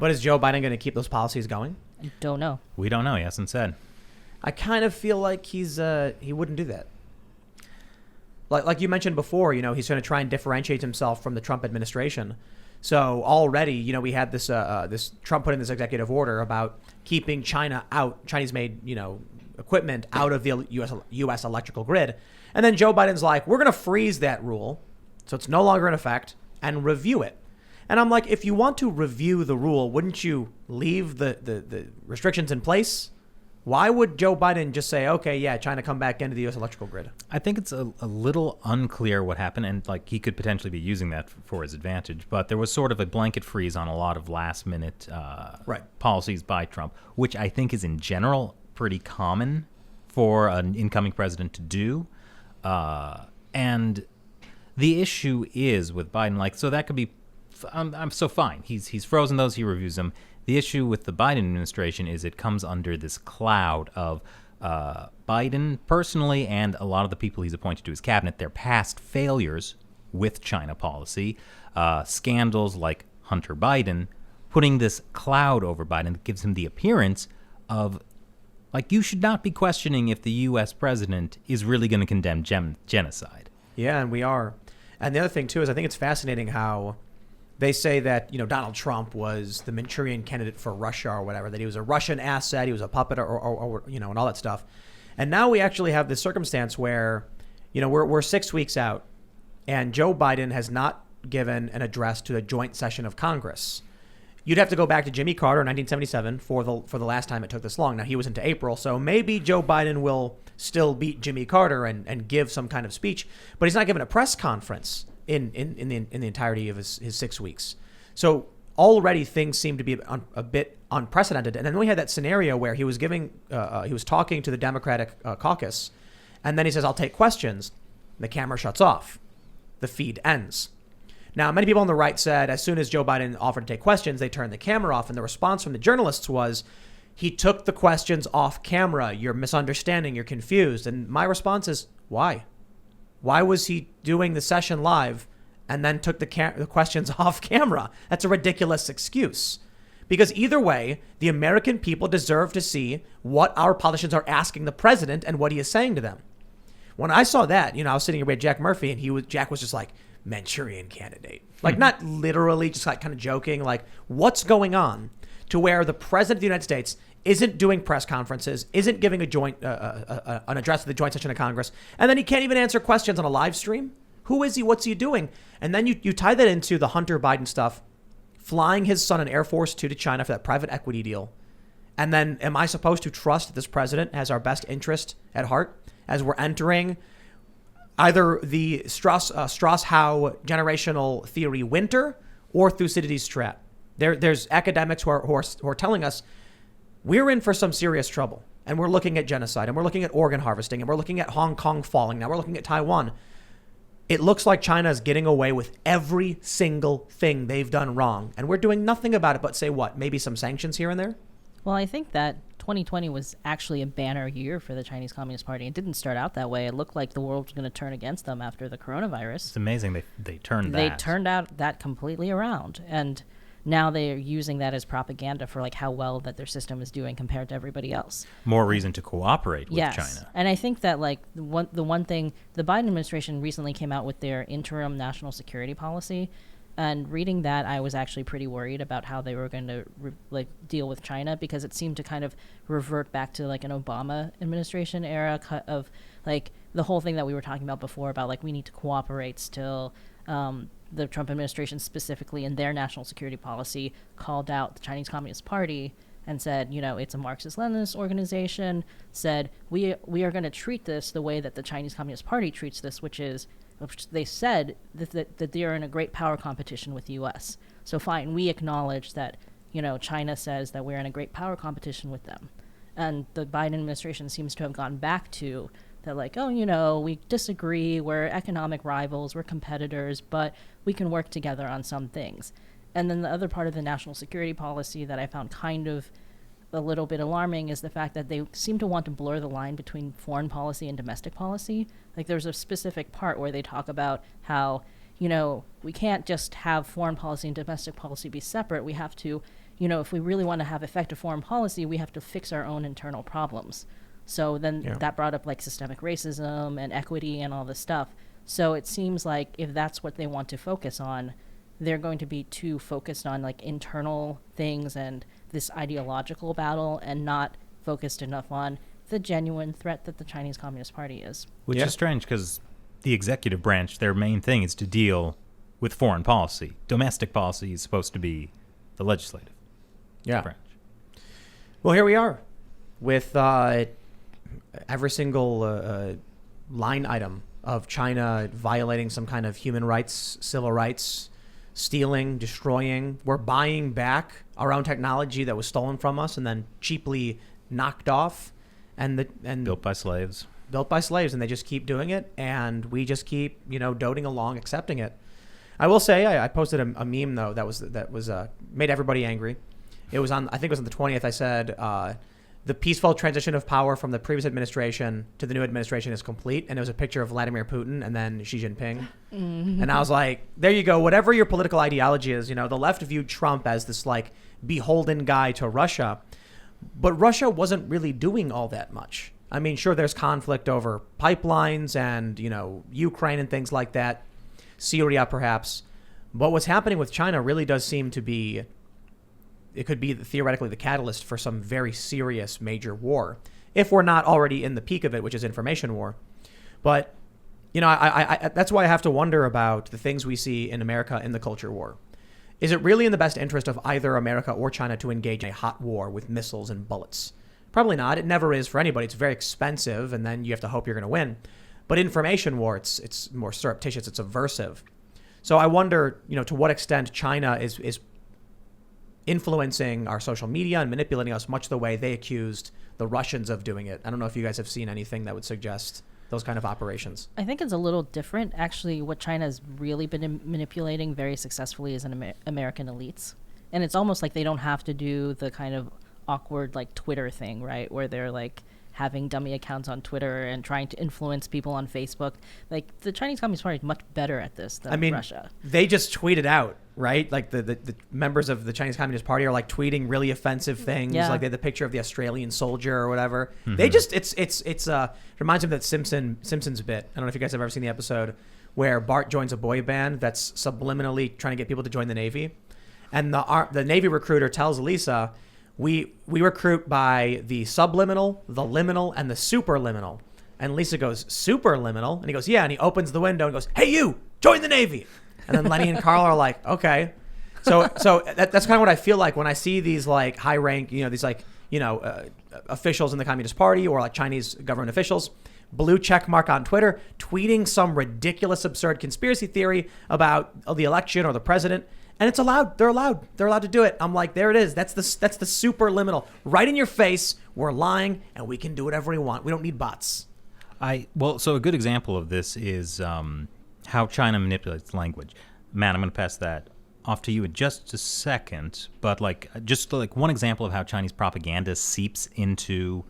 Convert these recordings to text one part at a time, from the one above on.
But is Joe Biden going to keep those policies going? I don't know. We don't know. He hasn't said. I kind of feel like he wouldn't do that. Like you mentioned before, he's going to try and differentiate himself from the Trump administration. So already, we had this Trump put in this executive order about keeping China out, Chinese-made, equipment out of the U.S. electrical grid. And then Joe Biden's like, we're going to freeze that rule, so it's no longer in effect, and review it. And I'm like, if you want to review the rule, wouldn't you leave the restrictions in place? Why would Joe Biden just say, okay, yeah, China come back into the U.S. electrical grid? I think it's a little unclear what happened, and he could potentially be using that for his advantage. But there was sort of a blanket freeze on a lot of last-minute policies by Trump, which I think is in general pretty common for an incoming president to do. And the issue is with Biden, so that could be, I'm so fine. He's frozen those, he reviews them. The issue with the Biden administration is it comes under this cloud of Biden personally and a lot of the people he's appointed to his cabinet, their past failures with China policy, scandals like Hunter Biden, putting this cloud over Biden that gives him the appearance of, you should not be questioning if the U.S. president is really going to condemn genocide. Yeah, and we are. And the other thing, too, is I think it's fascinating how they say that, Donald Trump was the Manchurian candidate for Russia or whatever, that he was a Russian asset, he was a puppet or and all that stuff. And now we actually have this circumstance where, we're 6 weeks out and Joe Biden has not given an address to a joint session of Congress. You'd have to go back to Jimmy Carter in 1977 for the last time it took this long. Now, he was into April, so maybe Joe Biden will still beat Jimmy Carter and give some kind of speech, but he's not giving a press conference in the entirety of his 6 weeks. So already things seem to be a bit unprecedented. And then we had that scenario where he was talking to the Democratic caucus, and then he says, I'll take questions. The camera shuts off. The feed ends. Now, many people on the right said as soon as Joe Biden offered to take questions, they turned the camera off. And the response from the journalists was, he took the questions off camera. You're misunderstanding. You're confused. And my response is, why? Why was he doing the session live and then took the questions off camera? That's a ridiculous excuse. Because either way, the American people deserve to see what our politicians are asking the president and what he is saying to them. When I saw that, I was sitting here with Jack Murphy, and Jack was just like, Manchurian candidate. Not literally, just kind of joking, what's going on to where the president of the United States isn't doing press conferences, isn't giving a joint an address to the joint session of Congress, and then he can't even answer questions on a live stream? Who is he? What's he doing? And then you tie that into the Hunter Biden stuff, flying his son in Air Force Two to China for that private equity deal. And then am I supposed to trust that this president has our best interest at heart as we're entering either the Strauss-Howe generational theory winter or Thucydides' trap? There's academics who are telling us we're in for some serious trouble, and we're looking at genocide, and we're looking at organ harvesting, and we're looking at Hong Kong falling. Now we're looking at Taiwan. It looks like China is getting away with every single thing they've done wrong, and we're doing nothing about it but say what? Maybe some sanctions here and there? Well, I think that 2020 was actually a banner year for the Chinese Communist Party. It didn't start out that way. It looked like the world was going to turn against them after the coronavirus. It's amazing they turned that. They turned out that completely around. And now they're using that as propaganda for how well that their system is doing compared to everybody else. More reason to cooperate with China. And I think that the one thing, the Biden administration recently came out with their interim national security policy. And reading that, I was actually pretty worried about how they were going to deal with China, because it seemed to kind of revert back to an Obama administration era of the whole thing that we were talking about before about we need to cooperate still. The Trump administration specifically in their national security policy called out the Chinese Communist Party and said, it's a Marxist-Leninist organization, said we are going to treat this the way that the Chinese Communist Party treats this, which they said that they are in a great power competition with the U.S. So fine, we acknowledge that, China says that we're in a great power competition with them. And the Biden administration seems to have gone back to that we disagree, we're economic rivals, we're competitors, but we can work together on some things. And then the other part of the national security policy that I found kind of a little bit alarming is the fact that they seem to want to blur the line between foreign policy and domestic policy. There's a specific part where they talk about how, we can't just have foreign policy and domestic policy be separate. We have to if we really want to have effective foreign policy, we have to fix our own internal problems. So then that brought up like systemic racism and equity and all this stuff. So it seems like if that's what they want to focus on, they're going to be too focused on like internal things and this ideological battle and not focused enough on the genuine threat that the Chinese Communist Party is. Which is strange because the executive branch, their main thing is to deal with foreign policy. Domestic policy is supposed to be the legislative branch. Well, here we are with every single line item of China violating some kind of human rights, civil rights, stealing, destroying. We're buying back our own technology that was stolen from us and then cheaply knocked off and built by slaves, and they just keep doing it, and we just keep doting along, accepting it. I will say I posted a meme though that was made everybody angry. It was on, I think it was on the 20th. I said the peaceful transition of power from the previous administration to the new administration is complete, and it was a picture of Vladimir Putin and then Xi Jinping. And I was like, there you go. Whatever your political ideology is, the left viewed Trump as this like beholden guy to Russia, but Russia wasn't really doing all that much. I mean, sure, there's conflict over pipelines and Ukraine and things like that, Syria perhaps, but what's happening with China really does seem to be, it could be theoretically the catalyst for some very serious major war, if we're not already in the peak of it, which is information war. But, I that's why I have to wonder about the things we see in America in the culture war. Is it really in the best interest of either America or China to engage in a hot war with missiles and bullets? Probably not. It never is for anybody. It's very expensive, and then you have to hope you're going to win. But information war, it's more surreptitious. It's aversive. So I wonder, to what extent China is influencing our social media and manipulating us much the way they accused the Russians of doing it. I don't know if you guys have seen anything that would suggest those kind of operations. I think it's a little different. Actually, what China has really been manipulating very successfully is American elites. And it's almost like they don't have to do the kind of awkward like Twitter thing, right? Where they're like having dummy accounts on Twitter and trying to influence people on Facebook. Like the Chinese Communist Party is much better at this than Russia. They just tweeted out, right? Like the members of the Chinese Communist Party are like tweeting really offensive things. Yeah. Like they had the picture of the Australian soldier or whatever. Mm-hmm. They just, it reminds me of that Simpsons bit. I don't know if you guys have ever seen the episode where Bart joins a boy band that's subliminally trying to get people to join the Navy. And the Navy recruiter tells Lisa, we recruit by the subliminal, the liminal, and the superliminal. And Lisa goes, superliminal? And he goes, yeah. And he opens the window and goes, hey, you, join the Navy. And then Lenny and Carl are like, okay. So that's kind of what I feel like when I see these like high rank, these like, officials in the Communist Party or like Chinese government officials, blue check mark on Twitter, tweeting some ridiculous, absurd conspiracy theory about the election or the president. And it's allowed. They're allowed to do it. I'm like, there it is. That's the superliminal. Right in your face. We're lying, and we can do whatever we want. We don't need bots. So a good example of this is how China manipulates language. Matt, I'm going to pass that off to you in just a second. But just one example of how Chinese propaganda seeps into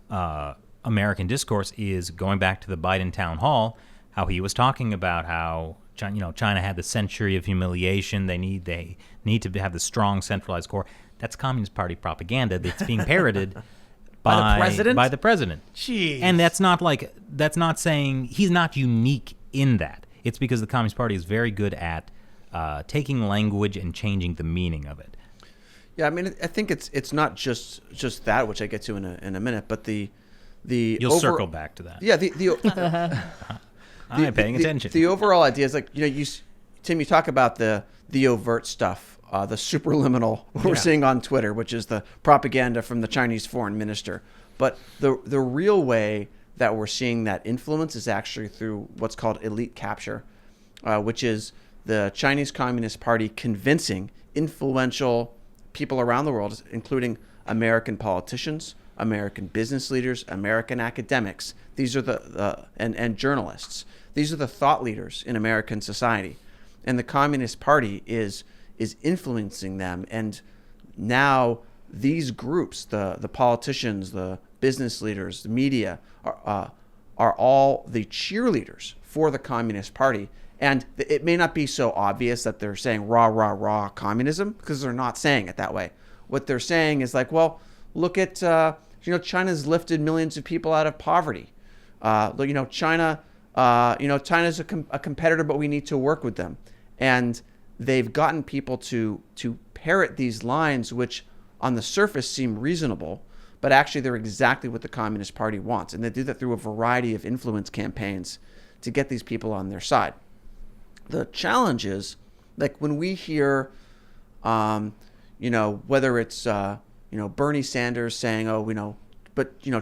American discourse is going back to the Biden town hall, how he was talking about how China had the century of humiliation. They need to have the strong centralized core. That's Communist Party propaganda that's being parroted by the president. Jeez. And that's not saying he's not unique in that. It's because the Communist Party is very good at taking language and changing the meaning of it. Yeah, I mean, I think it's not just that, which I get to in a minute, but you'll circle back to that. Yeah, I'm paying attention. The overall idea is Tim, you talk about the overt stuff, the superliminal we're seeing on Twitter, which is the propaganda from the Chinese foreign minister. But the real way that we're seeing that influence is actually through what's called elite capture, which is the Chinese Communist Party convincing influential people around the world, including American politicians, American business leaders, American academics. These are and journalists. These are the thought leaders in American society, and the Communist Party is influencing them. And now these groups, the politicians, the business leaders, the media, are all the cheerleaders for the Communist Party. And it may not be so obvious that they're saying rah, rah, rah communism, because they're not saying it that way. what they're saying is like, well, look at, China's lifted millions of people out of poverty. China's a competitor, but we need to work with them. And they've gotten people to parrot these lines, which on the surface seem reasonable, but actually they're exactly what the Communist Party wants. And they do that through a variety of influence campaigns to get these people on their side. The challenge is, like when we hear, whether it's, Bernie Sanders saying,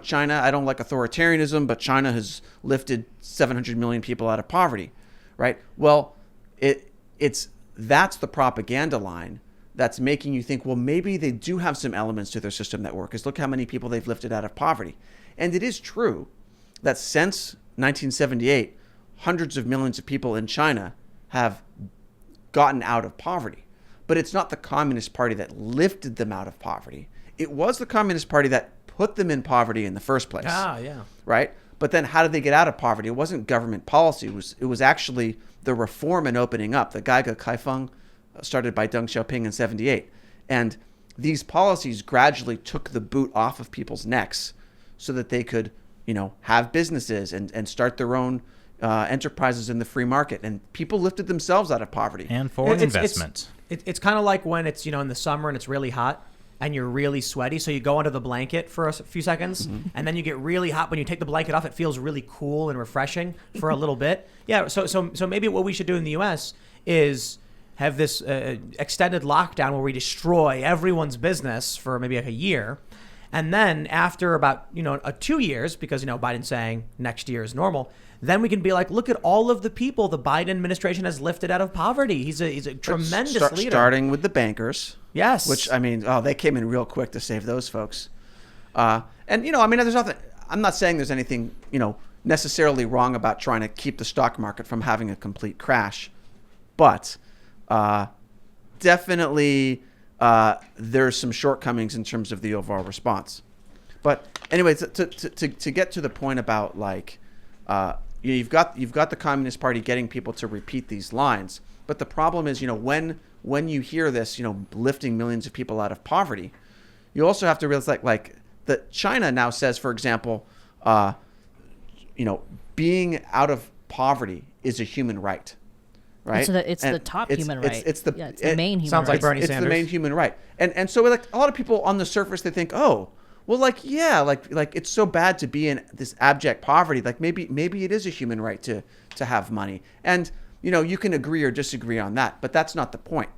China, I don't like authoritarianism, but China has lifted 700 million people out of poverty, right? Well, that's the propaganda line that's making you think, well, maybe they do have some elements to their system that work, because look how many people they've lifted out of poverty. And it is true that since 1978, hundreds of millions of people in China have gotten out of poverty. But it's not the Communist Party that lifted them out of poverty. It was the Communist Party that put them in poverty in the first place. Ah, yeah. Right? But then how did they get out of poverty? It wasn't government policy. It was actually the reform and opening up. The Gaiga Kaifeng, started by Deng Xiaoping in 78. And these policies gradually took the boot off of people's necks so that they could, have businesses and start their own enterprises in the free market. And people lifted themselves out of poverty. And foreign investment. It's kind of like when it's, in the summer and it's really hot and you're really sweaty. So you go under the blanket for a few seconds, and then you get really hot. When you take the blanket off, it feels really cool and refreshing for a little bit. Yeah. So maybe what we should do in the U.S. is have this extended lockdown where we destroy everyone's business for maybe like a year. And then after about, 2 years, because, Biden's saying next year is normal, then we can be like, look at all of the people the Biden administration has lifted out of poverty. He's a tremendous leader. Starting with the bankers. Yes. Which, they came in real quick to save those folks. There's nothing, I'm not saying there's anything, necessarily wrong about trying to keep the stock market from having a complete crash. But definitely there's some shortcomings in terms of the overall response. But anyways, to get to the point about like, you've got the Communist Party getting people to repeat these lines. But the problem is, when you hear this, lifting millions of people out of poverty, you also have to realize like that China now says, for example, being out of poverty is a human right. Right? It's the top human right. It's the main human right. Sounds like Bernie Sanders. It's the main human right. And so like a lot of people on the surface, they think, oh, well, like it's so bad to be in this abject poverty. Like maybe it is a human right to have money. And you can agree or disagree on that, but that's not the point.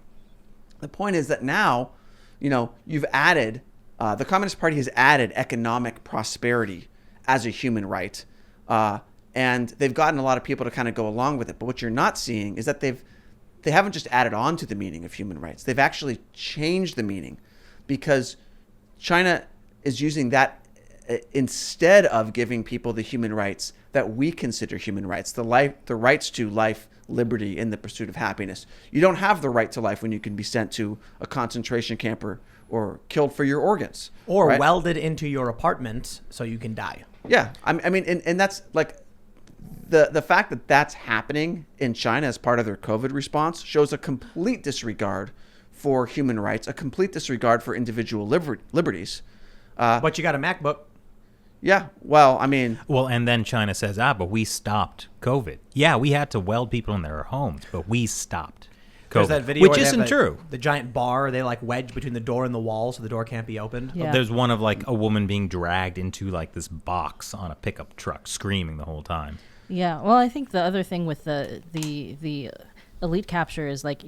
The point is that now, you've added the Communist Party has added economic prosperity as a human right. And they've gotten a lot of people to kind of go along with it. But what you're not seeing is that they haven't just added on to the meaning of human rights. They've actually changed the meaning, because China is using that instead of giving people the human rights that we consider human rights, the rights to life, liberty, and the pursuit of happiness. You don't have the right to life when you can be sent to a concentration camp or killed for your organs. Or right? welded into your apartment so you can die. Yeah. And that's like, the fact that that's happening in China as part of their COVID response shows a complete disregard for human rights, a complete disregard for individual liberties. But you got a MacBook. Yeah, well, and then China says, but we stopped COVID. Yeah, we had to weld people in their homes, but we stopped COVID. There's that video which isn't true. The giant bar, they like wedge between the door and the wall so the door can't be opened. Yeah. There's one of like a woman being dragged into like this box on a pickup truck, screaming the whole time. Yeah, well, I think the other thing with the elite capture is like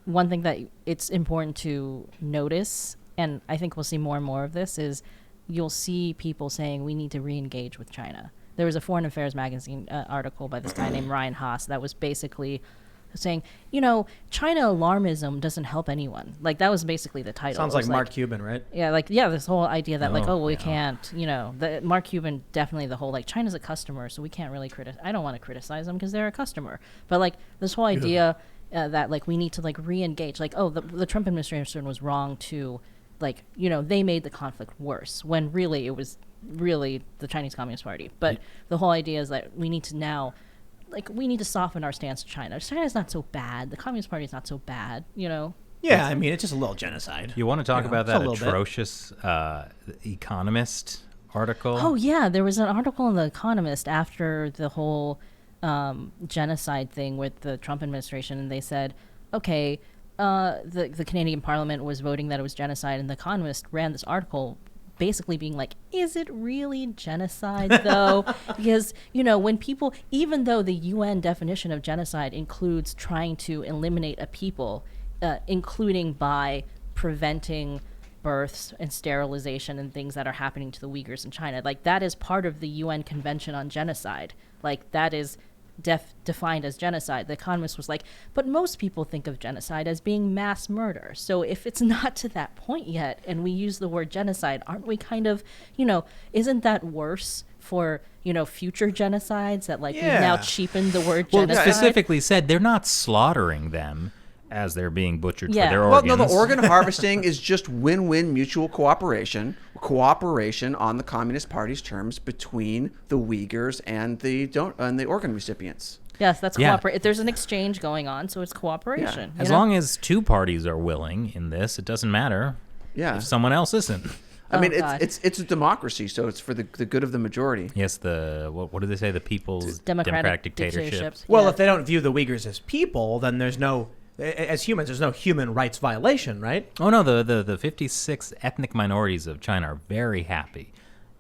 one thing that it's important to notice, and I think we'll see more and more of this, is you'll see people saying we need to re-engage with China. There was a Foreign Affairs magazine article by this guy named Ryan Haas that was basically saying, China alarmism doesn't help anyone. Like, that was basically the title. Sounds like Mark Cuban, right? Yeah, this whole idea that we can't, the Mark Cuban, definitely the whole, like, China's a customer, so we can't really I don't want to criticize them because they're a customer. But, like, this whole idea that, like, we need to, like, re-engage. Like, the Trump administration was wrong to, like, they made the conflict worse when really it was really the Chinese Communist Party. But the whole idea is that we need to now... Like, we need to soften our stance to China. China's not so bad. The Communist Party is not so bad, Yeah, I mean, it's just a little genocide. You want to talk about that It's a little atrocious Economist article? Oh yeah, there was an article in The Economist after the whole genocide thing with the Trump administration, and they said, okay, the Canadian Parliament was voting that it was genocide, and The Economist ran this article basically being like, is it really genocide though? Because, when people, even though the UN definition of genocide includes trying to eliminate a people, including by preventing births and sterilization and things that are happening to the Uyghurs in China, like that is part of the UN Convention on Genocide. Like that is defined as genocide. The Economist was like, but most people think of genocide as being mass murder. So if it's not to that point yet, and we use the word genocide, aren't we kind of, isn't that worse for, future genocides that we've now cheapened the word genocide? Well, specifically said they're not slaughtering them as they're being butchered for their Well, organs. no, the organ harvesting is just win-win mutual cooperation on the Communist Party's terms between the Uyghurs and the organ recipients. Yes, that's cooperation. There's an exchange going on, so it's cooperation. As long as two parties are willing in this, it doesn't matter if someone else isn't. I mean, it's a democracy, so it's for the good of the majority. Yes, what do they say? The people's democratic dictatorships. Well, if they don't view the Uyghurs as people, then there's no... As humans, there's no human rights violation, right? Oh, no, the 56 ethnic minorities of China are very happy.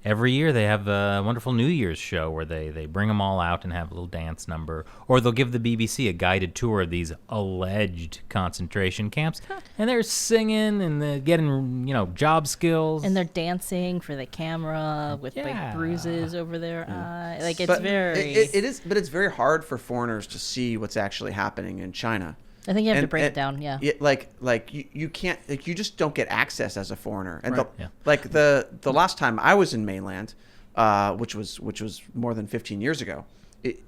Every year they have a wonderful New Year's show where they bring them all out and have a little dance number. Or they'll give the BBC a guided tour of these alleged concentration camps. And they're singing and they're getting, job skills. And they're dancing for the camera with bruises over their eye. Like, it's It is, but it's very hard for foreigners to see what's actually happening in China. I think you have to break it down, you can't, you just don't get access as a foreigner. And the last time I was in mainland, which was more than 15 years ago, it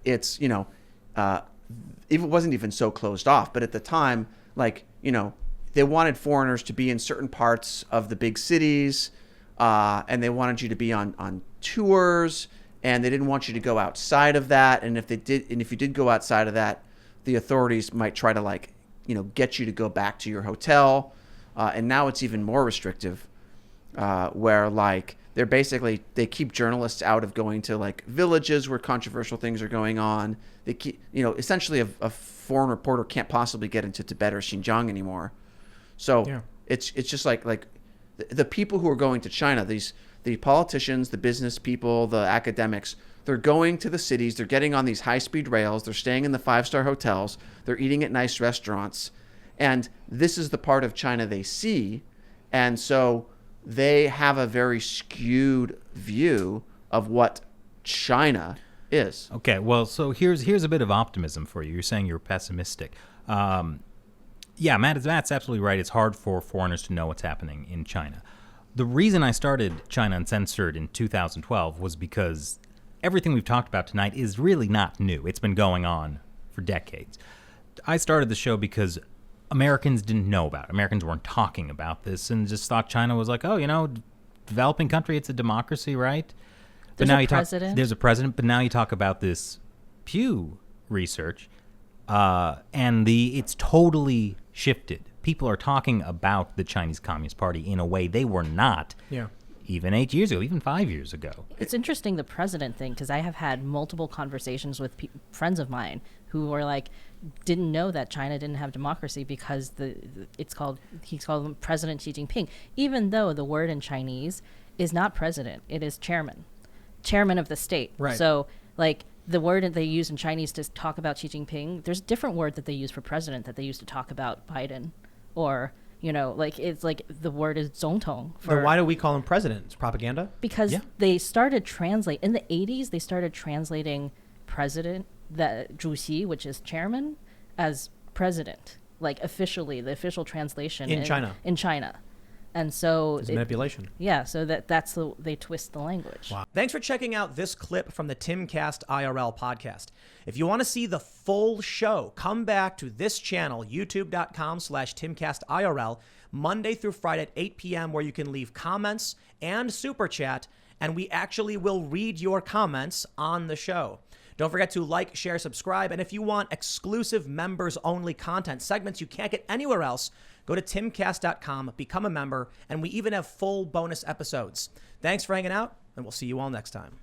wasn't even so closed off. But at the time, they wanted foreigners to be in certain parts of the big cities, and they wanted you to be on tours, and they didn't want you to go outside of that. And if you did go outside of that, the authorities might try to get you to go back to your hotel, and now it's even more restrictive, where they keep journalists out of going to villages where controversial things are going on. They keep essentially a foreign reporter can't possibly get into Tibet or Xinjiang anymore. So it's just like the people who are going to China, the politicians, the business people, the academics. They're going to the cities. They're getting on these high-speed rails. They're staying in the 5-star hotels. They're eating at nice restaurants. And this is the part of China they see. And so they have a very skewed view of what China is. Okay, well, so here's a bit of optimism for you. You're saying you're pessimistic. Matt's absolutely right. It's hard for foreigners to know what's happening in China. The reason I started China Uncensored in 2012 was because everything we've talked about tonight is really not new. It's been going on for decades. I started the show because Americans didn't know about it. Americans weren't talking about this and just thought China was like, developing country, it's a democracy, right? There's a president. There's a president, but now you talk about this Pew research, and it's totally shifted. People are talking about the Chinese Communist Party in a way they were not. Yeah. Even 8 years ago, even 5 years ago. It's interesting, the president thing, because I have had multiple conversations with friends of mine who were didn't know that China didn't have democracy because he's called him President Xi Jinping, even though the word in Chinese is not president, it is chairman of the state. Right. So the word that they use in Chinese to talk about Xi Jinping, there's a different word that they use for president that they use to talk about Biden, or it's the word is 总统. Then why do we call him president? It's propaganda? Because they started in the 80s, they started translating president, the 主席, which is chairman, as president. Officially, the official translation in China. In China. And so it's manipulation. Yeah, so they twist the language. Wow. Thanks for checking out this clip from the Timcast IRL podcast. If you want to see the full show, come back to this channel, youtube.com/TimcastIRL, Monday through Friday at 8 p.m., where you can leave comments and super chat, and we actually will read your comments on the show. Don't forget to like, share, subscribe. And if you want exclusive members-only content, segments you can't get anywhere else, go to timcast.com, become a member, and we even have full bonus episodes. Thanks for hanging out, and we'll see you all next time.